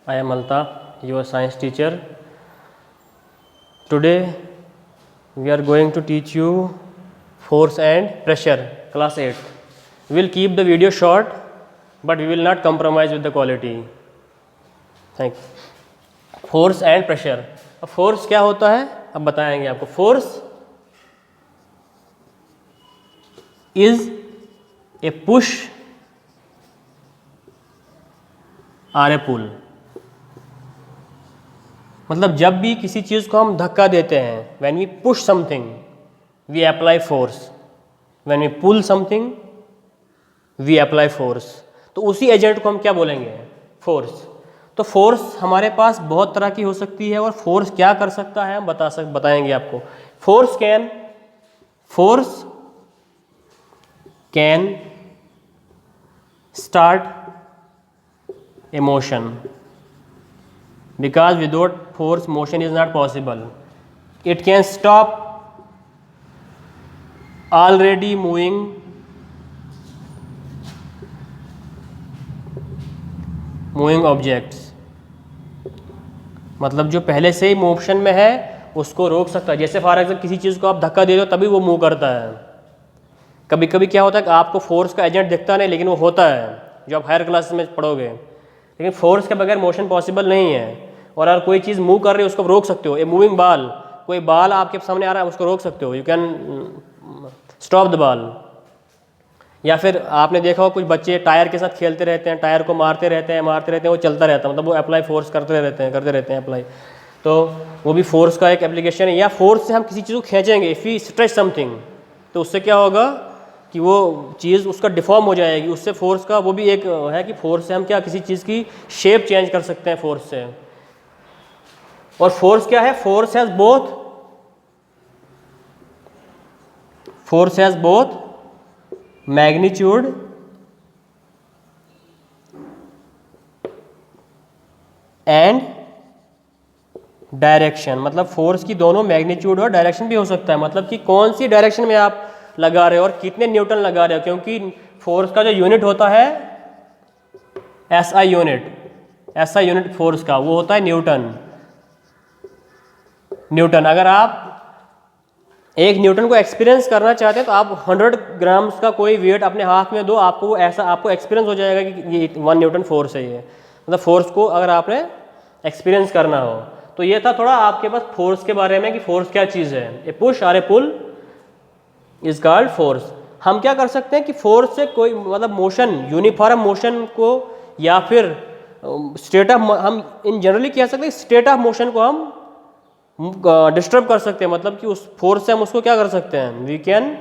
I am Altaf, your science teacher. Today we are going to teach you force and pressure, class 8. We will keep the video short, but we will not compromise with the quality. Thank you. Force and pressure. अब force क्या होता है अब बताएंगे आपको. Force is a push or a pull. मतलब जब भी किसी चीज़ को हम धक्का देते हैं, when we push something we apply force, when we pull something we apply force. तो उसी एजेंट को हम क्या बोलेंगे? फोर्स. तो फोर्स हमारे पास बहुत तरह की हो सकती है और फोर्स क्या कर सकता है हम बताएंगे आपको. Force can start A motion, because without force motion is not possible. It can stop already moving objects. मतलब जो पहले से ही मोशन में है उसको रोक सकता है. जैसे फॉर एग्जाम्पल किसी चीज़ को आप धक्का दे दो तभी वो मूव करता है. कभी कभी क्या होता है कि आपको फोर्स का एजेंट दिखता नहीं लेकिन वो होता है, जो आप हायर क्लासेस में पढ़ोगे. लेकिन फोर्स के बगैर मोशन पॉसिबल नहीं है. और अगर कोई चीज़ मूव कर रही है उसको रोक सकते हो. ए मूविंग बॉल, कोई बॉल आपके सामने आ रहा है उसको रोक सकते हो. You can stop the ball. या फिर आपने देखा हो कुछ बच्चे टायर के साथ खेलते रहते हैं, टायर को मारते रहते हैं वो चलता रहता है. मतलब वो अप्लाई फोर्स करते रहते हैं अप्लाई. तो वो भी फोर्स का एक एप्लीकेशन है. या फोर्स से हम किसी चीज़ को खींचेंगे, इफ़ यू स्ट्रेच समथिंग, तो उससे क्या होगा कि वो चीज़ उसका डिफॉर्म हो जाएगी. उससे फोर्स का वो भी एक है कि फोर्स से हम क्या किसी चीज़ की शेप चेंज कर सकते हैं फोर्स से. और फोर्स क्या है? Force has both magnitude and direction. मतलब फोर्स की दोनों मैग्नीट्यूड और डायरेक्शन भी हो सकता है. मतलब कि कौन सी डायरेक्शन में आप लगा रहे हो और कितने न्यूटन लगा रहे हो. क्योंकि फोर्स का जो यूनिट होता है एसआई यूनिट फोर्स का वो होता है न्यूटन. अगर आप एक न्यूटन को एक्सपीरियंस करना चाहते हैं तो आप 100 ग्राम्स का कोई वेट अपने हाथ में दो, आपको एक्सपीरियंस हो जाएगा कि ये 1 न्यूटन फोर्स है. ये मतलब फोर्स को अगर आपने एक्सपीरियंस करना हो. तो ये था थोड़ा आपके पास फोर्स के बारे में कि फोर्स क्या चीज़ है. ए पुश और ए पुल इज कॉल्ड फोर्स. हम क्या कर सकते हैं कि फोर्स से कोई मतलब मोशन, यूनिफॉर्म मोशन को या फिर स्टेट ऑफ, हम इन जनरली कह सकते हैं स्टेट ऑफ मोशन को हम डिस्टर्ब कर सकते हैं. मतलब कि उस फोर्स से हम उसको क्या कर सकते हैं, we can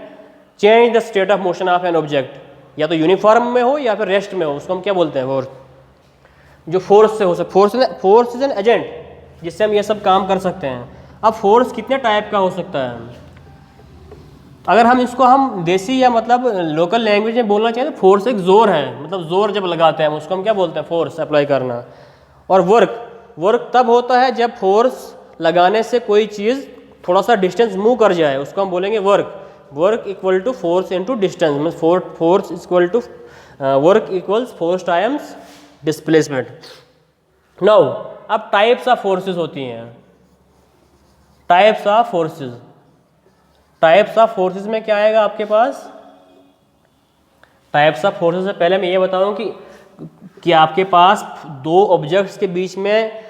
change the state of motion of an object. या तो यूनिफॉर्म में हो या फिर रेस्ट में हो, उसको हम क्या बोलते हैं? फोर्स. जो फोर्स से हो सकता, फोर्स इज एन एजेंट जिससे हम ये सब काम कर सकते हैं. अब फोर्स कितने टाइप का हो सकता है? अगर हम इसको हम देसी या मतलब लोकल लैंग्वेज में बोलना चाहें तो फोर्स एक जोर है. मतलब जोर जब लगाते हैं उसको हम क्या बोलते हैं? फोर्स अप्लाई करना. और वर्क तब होता है जब फोर्स लगाने से कोई चीज़ थोड़ा सा डिस्टेंस मूव कर जाए, उसको हम बोलेंगे work equal to force into distance. Means force equal to work equals force times displacement. Now अब टाइप्स ऑफ फोर्सेस होती हैं. टाइप्स ऑफ फोर्सेस में क्या आएगा आपके पास? टाइप्स ऑफ फोर्सेस से पहले मैं ये बताऊं कि आपके पास दो ऑब्जेक्ट्स के बीच में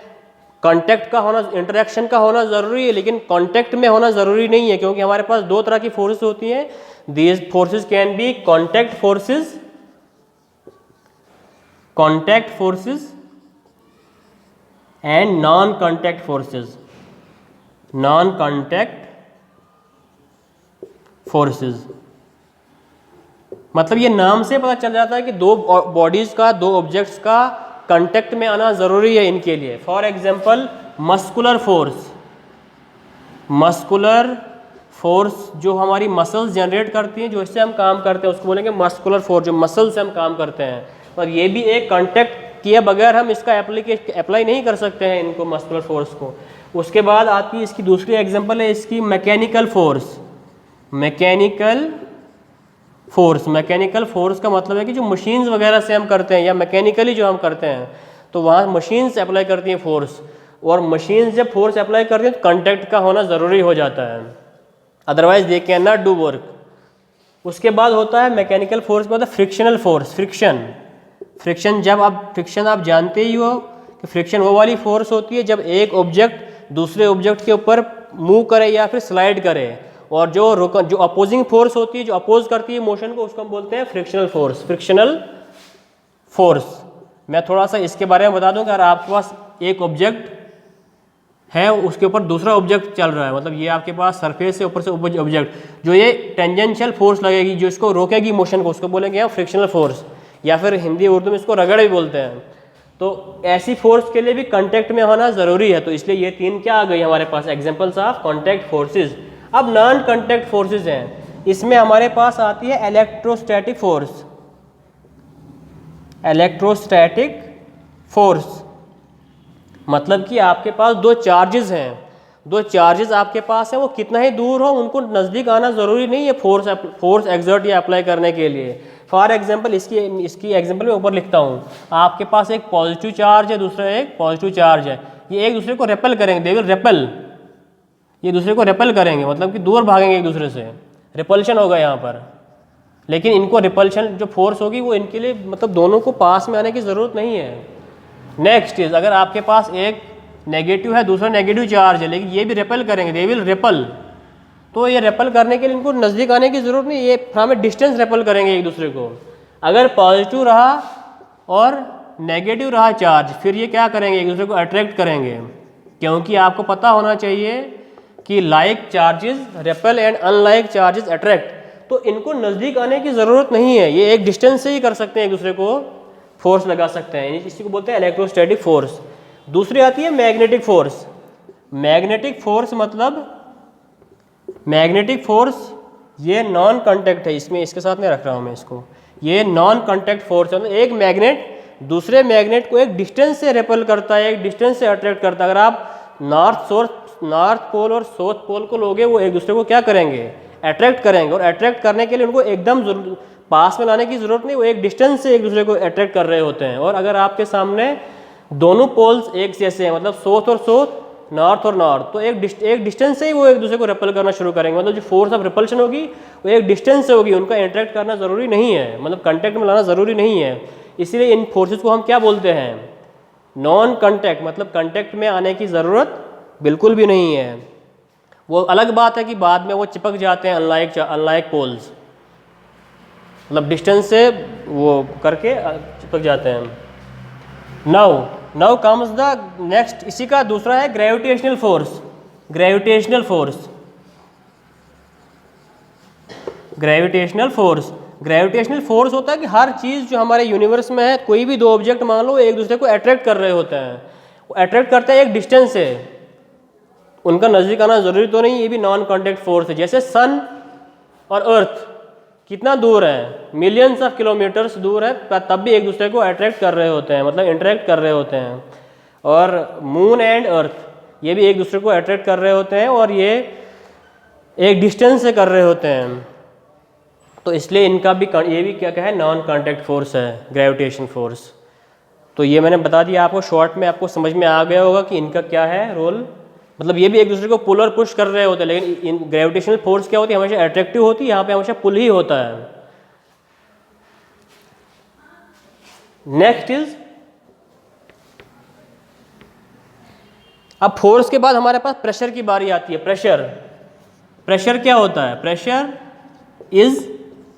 कांटेक्ट का होना, इंटरेक्शन का होना ज़रूरी है, लेकिन कांटेक्ट में होना ज़रूरी नहीं है. क्योंकि हमारे पास दो तरह की फोर्सेस होती हैं. These forces can be contact forces and non contact forces. मतलब ये नाम से पता चल जाता है कि दो बॉडीज का, दो ऑब्जेक्ट्स का कांटेक्ट में आना ज़रूरी है इनके लिए. फॉर एग्जांपल मस्कुलर फोर्स जो हमारी मसल्स जनरेट करती हैं, जो इससे हम काम करते हैं, उसको बोलेंगे मस्कुलर फोर्स, जो मसल से हम काम करते हैं. और ये भी एक कांटेक्ट किए बगैर हम इसका अप्लाई नहीं कर सकते हैं इनको, मस्कुलर फोर्स को. उसके बाद आती है इसकी दूसरी एग्जांपल है इसकी मैकेनिकल फोर्स. मैकेनिकल फोर्स का मतलब है कि जो मशीन्स वगैरह से हम करते हैं या मैकेनिकली जो हम करते हैं. तो वहाँ मशीन से अप्लाई करती हैं फोर्स, और मशीन जब फोर्स अप्लाई करती हैं तो कांटेक्ट का होना ज़रूरी हो जाता है, otherwise they can not do work. उसके बाद होता है मैकेनिकल फोर्स में होता है फ्रिक्शनल फोर्स, फ्रिक्शन फ्रिक्शन आप जानते ही हो कि फ्रिक्शन वो वाली फोर्स होती है जब एक ऑब्जेक्ट दूसरे ऑब्जेक्ट के ऊपर मूव करे या फिर स्लाइड करे, और जो अपोजिंग फोर्स होती है, जो अपोज करती है मोशन को, उसको हम बोलते हैं फ्रिक्शनल फोर्स। मैं थोड़ा सा इसके बारे में बता दूं कि अगर आपके पास एक ऑब्जेक्ट है, उसके ऊपर दूसरा ऑब्जेक्ट चल रहा है, मतलब ये आपके पास सरफेस से ऊपर से ऑब्जेक्ट, जो ये टेंजेंशियल फोर्स लगेगी, जो इसको रोकेगी मोशन को, उसको बोलेंगे हम फ्रिक्शनल फोर्स, या फिर हिंदी उर्दू में इसको रगड़ भी बोलते हैं। तो ऐसी फोर्स के लिए भी कांटेक्ट में होना ज़रूरी है। तो इसलिए ये तीन क्या आ गई हमारे पास एग्जांपल्स ऑफ कांटेक्ट फोर्सेस। अब नॉन कांटेक्ट फोर्सेस हैं, इसमें हमारे पास आती है इलेक्ट्रोस्टैटिक फोर्स। इलेक्ट्रोस्टैटिक फोर्स मतलब कि आपके पास दो चार्जेस हैं, दो चार्जेस आपके पास हैं, वो कितना ही दूर हो उनको नज़दीक आना ज़रूरी नहीं है फोर्स एक्सर्ट या अप्लाई करने के लिए। फॉर एग्जांपल इसकी एग्जांपल मैं ऊपर लिखता हूँ, आपके पास एक पॉजिटिव चार्ज है, दूसरा एक पॉजिटिव चार्ज है, ये एक दूसरे को रेपल करेंगे, दे विल रेपल, ये दूसरे को रेपल करेंगे, मतलब कि दूर भागेंगे एक दूसरे से, रिपल्शन होगा यहाँ पर। लेकिन इनको रिपल्शन जो फोर्स होगी वो इनके लिए मतलब दोनों को पास में आने की ज़रूरत नहीं है। नेक्स्ट इज, अगर आपके पास एक नेगेटिव है, दूसरा नेगेटिव चार्ज है, लेकिन ये भी रेपल करेंगे, दे विल रेपल, तो ये रेपल करने के लिए इनको नज़दीक आने की ज़रूरत नहीं, ये फ्रॉम ए डिस्टेंस रेपल करेंगे एक दूसरे को। अगर पॉजिटिव रहा और नेगेटिव रहा चार्ज, फिर ये क्या करेंगे, एक दूसरे को अट्रैक्ट करेंगे, क्योंकि आपको पता होना चाहिए कि like charges REPL and unlike charges attract. तो इनको नज़दीक आने की ज़रूरत नहीं है, ये एक डिस्टेंस से ही कर सकते हैं, एक दूसरे को फोर्स लगा सकते हैं, इसी को बोलते हैं इलेक्ट्रोस्टैटिक फोर्स। दूसरी आती है मैग्नेटिक फोर्स। मैग्नेटिक फोर्स मतलब मैग्नेटिक फोर्स ये नॉन कांटेक्ट है, इसमें इसके साथ नहीं रख रहा हूँ मैं इसको, ये नॉन कांटेक्ट फोर्स है, एक मैग्नेट दूसरे मैग्नेट को एक डिस्टेंस से रेपल करता है, एक डिस्टेंस से अट्रैक्ट करता है। अगर आप नॉर्थ पोल और साउथ पोल को लोगे, वो एक दूसरे को क्या करेंगे, अट्रैक्ट करेंगे, और अट्रैक्ट करने के लिए उनको एकदम पास में लाने की ज़रूरत नहीं, वो एक डिस्टेंस से एक दूसरे को अट्रैक्ट कर रहे होते हैं। और अगर आपके सामने दोनों पोल्स एक जैसे हैं, मतलब साउथ और साउथ, नॉर्थ और नॉर्थ, तो एक डिस्टेंस से ही वो एक दूसरे को रेपल करना शुरू करेंगे, मतलब जो फोर्स ऑफ रिपल्शन होगी वो एक डिस्टेंस से होगी, उनका इंटरेक्ट करना ज़रूरी नहीं है, मतलब कांटेक्ट में लाना ज़रूरी नहीं है। इसीलिए इन फोर्सेस को हम क्या बोलते हैं, नॉन कांटेक्ट, मतलब कांटेक्ट में आने की ज़रूरत बिल्कुल भी नहीं है। वो अलग बात है कि बाद में वो चिपक जाते हैं अनलाइक पोल्स, मतलब डिस्टेंस से वो करके चिपक जाते हैं। नाउ कम्स द नेक्स्ट, इसी का दूसरा है ग्रेविटेशनल फोर्स। ग्रेविटेशनल फोर्स होता है कि हर चीज़ जो हमारे यूनिवर्स में है, कोई भी दो ऑब्जेक्ट मान लो, एक दूसरे को अट्रैक्ट कर रहे होते हैं, वो अट्रैक्ट करते हैं एक डिस्टेंस से, उनका नज़दीक आना ज़रूरी तो नहीं, ये भी नॉन कॉन्टैक्ट फोर्स है। जैसे सन और अर्थ कितना दूर है, मिलियंस ऑफ किलोमीटर्स दूर है, तब भी एक दूसरे को अट्रैक्ट कर रहे होते हैं, मतलब इंटरेक्ट कर रहे होते हैं। और मून एंड अर्थ ये भी एक दूसरे को अट्रैक्ट कर रहे होते हैं, और ये एक डिस्टेंस से कर रहे होते हैं। तो इसलिए इनका भी ये भी क्या है, नॉन कॉन्टैक्ट फोर्स है, ग्रेविटेशन फोर्स। तो ये मैंने बता दिया आपको, शॉर्ट में आपको समझ में आ गया होगा कि इनका क्या है रोल। मतलब ये भी एक दूसरे को पुल और पुश कर रहे होते हैं, लेकिन इन ग्रेविटेशनल फोर्स क्या होती है, हमेशा अट्रैक्टिव होती है, यहाँ पे हमेशा पुल ही होता है। नेक्स्ट इज, अब फोर्स के बाद हमारे पास प्रेशर की बारी आती है। प्रेशर क्या होता है, pressure is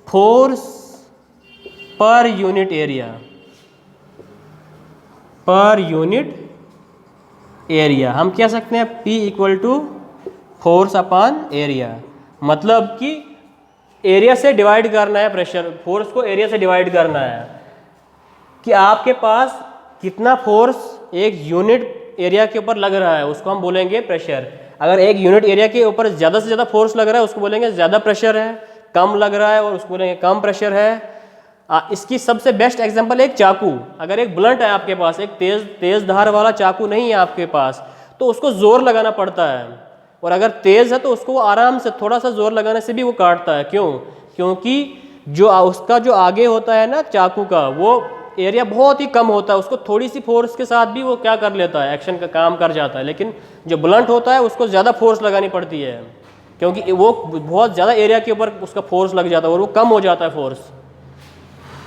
force per unit area. हम कह सकते हैं P equal to force upon area, मतलब कि एरिया से डिवाइड करना है प्रेशर, फोर्स को एरिया से डिवाइड करना है कि आपके पास कितना फोर्स एक यूनिट एरिया के ऊपर लग रहा है, उसको हम बोलेंगे प्रेशर। अगर एक यूनिट एरिया के ऊपर ज़्यादा से ज़्यादा फोर्स लग रहा है, उसको बोलेंगे ज़्यादा प्रेशर है, कम लग रहा है और उसको बोलेंगे कम प्रेशर है। इसकी सबसे बेस्ट एग्जांपल एक चाकू, अगर एक ब्लंट है आपके पास, एक तेज़ धार वाला चाकू नहीं है आपके पास, तो उसको ज़ोर लगाना पड़ता है, और अगर तेज़ है तो उसको आराम से थोड़ा सा ज़ोर लगाने से भी वो काटता है। क्यों? क्योंकि जो उसका जो आगे होता है ना चाकू का, वो एरिया बहुत ही कम होता है, उसको थोड़ी सी फोर्स के साथ भी वो क्या कर लेता है, एक्शन का काम कर जाता है। लेकिन जो ब्लंट होता है उसको ज़्यादा फोर्स लगानी पड़ती है, क्योंकि वो बहुत ज़्यादा एरिया के ऊपर उसका फोर्स लग जाता है और वो कम हो जाता है फोर्स।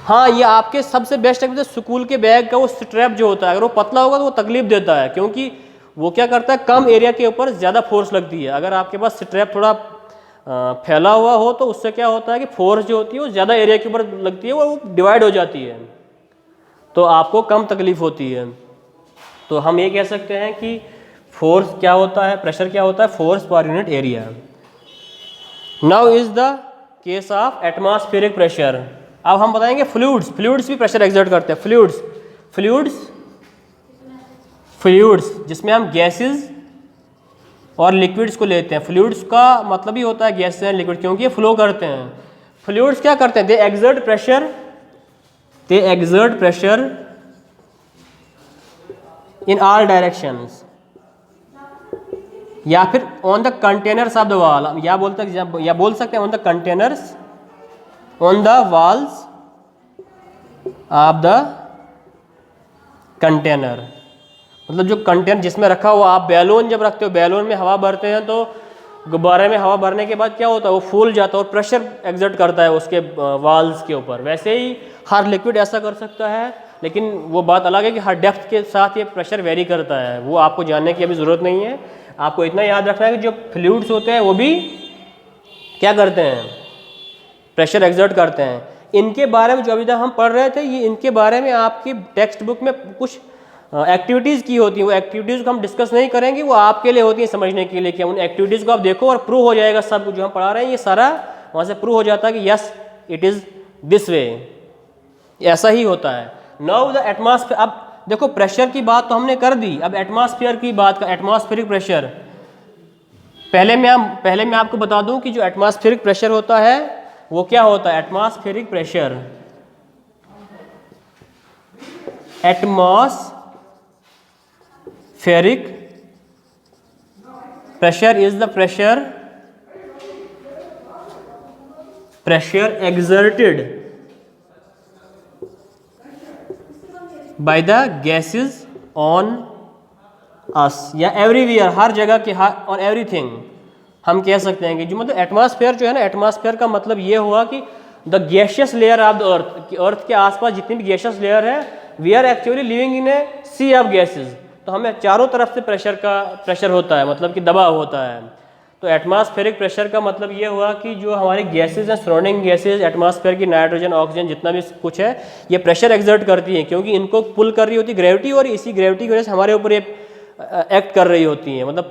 हाँ, ये आपके सबसे बेस्ट है स्कूल के बैग का वो स्ट्रैप जो होता है, अगर वो पतला होगा तो वो तकलीफ देता है, क्योंकि वो क्या करता है, कम एरिया के ऊपर ज़्यादा फोर्स लगती है। अगर आपके पास स्ट्रैप थोड़ा फैला हुआ हो तो उससे क्या होता है कि फोर्स जो होती है वो ज़्यादा एरिया के ऊपर लगती है, वो डिवाइड हो जाती है, तो आपको कम तकलीफ होती है। तो हम ये कह सकते हैं कि फोर्स क्या होता है, प्रेशर क्या होता है, force per unit area. Now is the case of atmospheric pressure. अब हम बताएंगे फ्लूइड्स भी प्रेशर एक्सर्ट करते हैं। फ्लूइड्स जिसमें हम गैसेस और लिक्विड्स को लेते हैं। फ्लूइड्स का मतलब ही होता है गैसेस एंड लिक्विड, क्योंकि ये फ्लो करते हैं। फ्लूइड्स क्या करते हैं, they exert pressure in all directions, या फिर on the containers of the wall, या बोल सकते हैं on the containers, on the walls of the container. मतलब जो कंटेनर जिसमें रखा हुआ, आप बैलून जब रखते हो, बैलून में हवा भरते हैं तो गुब्बारे में हवा भरने के बाद क्या होता है, वो फूल जाता है और प्रेशर एक्सर्ट करता है उसके वॉल्स के ऊपर। वैसे ही हर लिक्विड ऐसा कर सकता है, लेकिन वो बात अलग है कि हर डेप्थ के साथ ये प्रेशर वेरी करता है। वो आपको जानने की अभी ज़रूरत नहीं है। आपको इतना याद रखना है कि जो फ्लूइड्स होते हैं वो भी क्या करते हैं, प्रेशर एक्सर्ट करते हैं। इनके बारे में जो अभी तक हम पढ़ रहे थे, ये इनके बारे में आपकी टेक्स्ट बुक में कुछ एक्टिविटीज़ की होती हैं। वो एक्टिविटीज़ को हम डिस्कस नहीं करेंगे, वो आपके लिए होती है समझने के लिए कि उन एक्टिविटीज़ को आप देखो और प्रूव हो जाएगा सब जो हम पढ़ा रहे हैं, ये सारा वहाँ से प्रूव हो जाता है कि yes it is this way, ऐसा ही होता है। Now the atmosphere. अब देखो प्रेशर की बात तो हमने कर दी, अब एटमॉस्फेयर की बात का, एटमॉस्फेरिक प्रेशर। पहले मैं आपको बता दूं कि जो एटमॉस्फेरिक प्रेशर होता है वो क्या होता है। Atmospheric pressure, atmospheric pressure is the pressure exerted by the gases on us, या एवरीवेयर, हर जगह के, ऑन एवरीथिंग। हम कह सकते हैं कि जो मतलब एटमॉस्फेयर जो है ना, एटमॉस्फेयर का मतलब ये हुआ कि the gaseous layer of the earth, कि अर्थ के आसपास जितनी भी गैशियस लेयर है, we are actually living in a sea of gases. तो हमें चारों तरफ से प्रेशर होता है, मतलब कि दबाव होता है। तो एटमॉस्फेरिक प्रेशर का मतलब ये हुआ कि जो हमारी गैसेज हैं, सराउंडिंग गैसेज, एटमॉस्फेयर की नाइट्रोजन, ऑक्सीजन, जितना भी कुछ है, ये प्रेशर एक्सर्ट करती हैं, क्योंकि इनको पुल कर रही होती है ग्रेविटी, और इसी ग्रेविटी की वजह से हमारे ऊपर ये एक्ट कर रही होती हैं, मतलब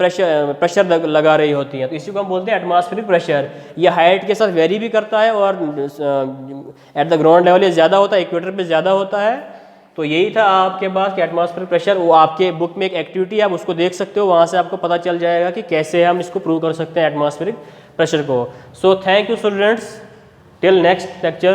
प्रेशर लगा रही होती हैं। तो इसी को हम बोलते हैं एटमॉस्फेरिक प्रेशर। ये हाइट के साथ वेरी भी करता है, और एट द ग्राउंड लेवल ये ज़्यादा होता है, इक्वेटर पे ज़्यादा होता है। तो यही था आपके पास कि एटमॉस्फेरिक प्रेशर, वो आपके बुक में एक एक्टिविटी है, आप उसको देख सकते हो, वहाँ से आपको पता चल जाएगा कि कैसे हम इसको प्रूव कर सकते हैं एटमॉस्फेरिक प्रेशर को। So thank you students, till next lecture.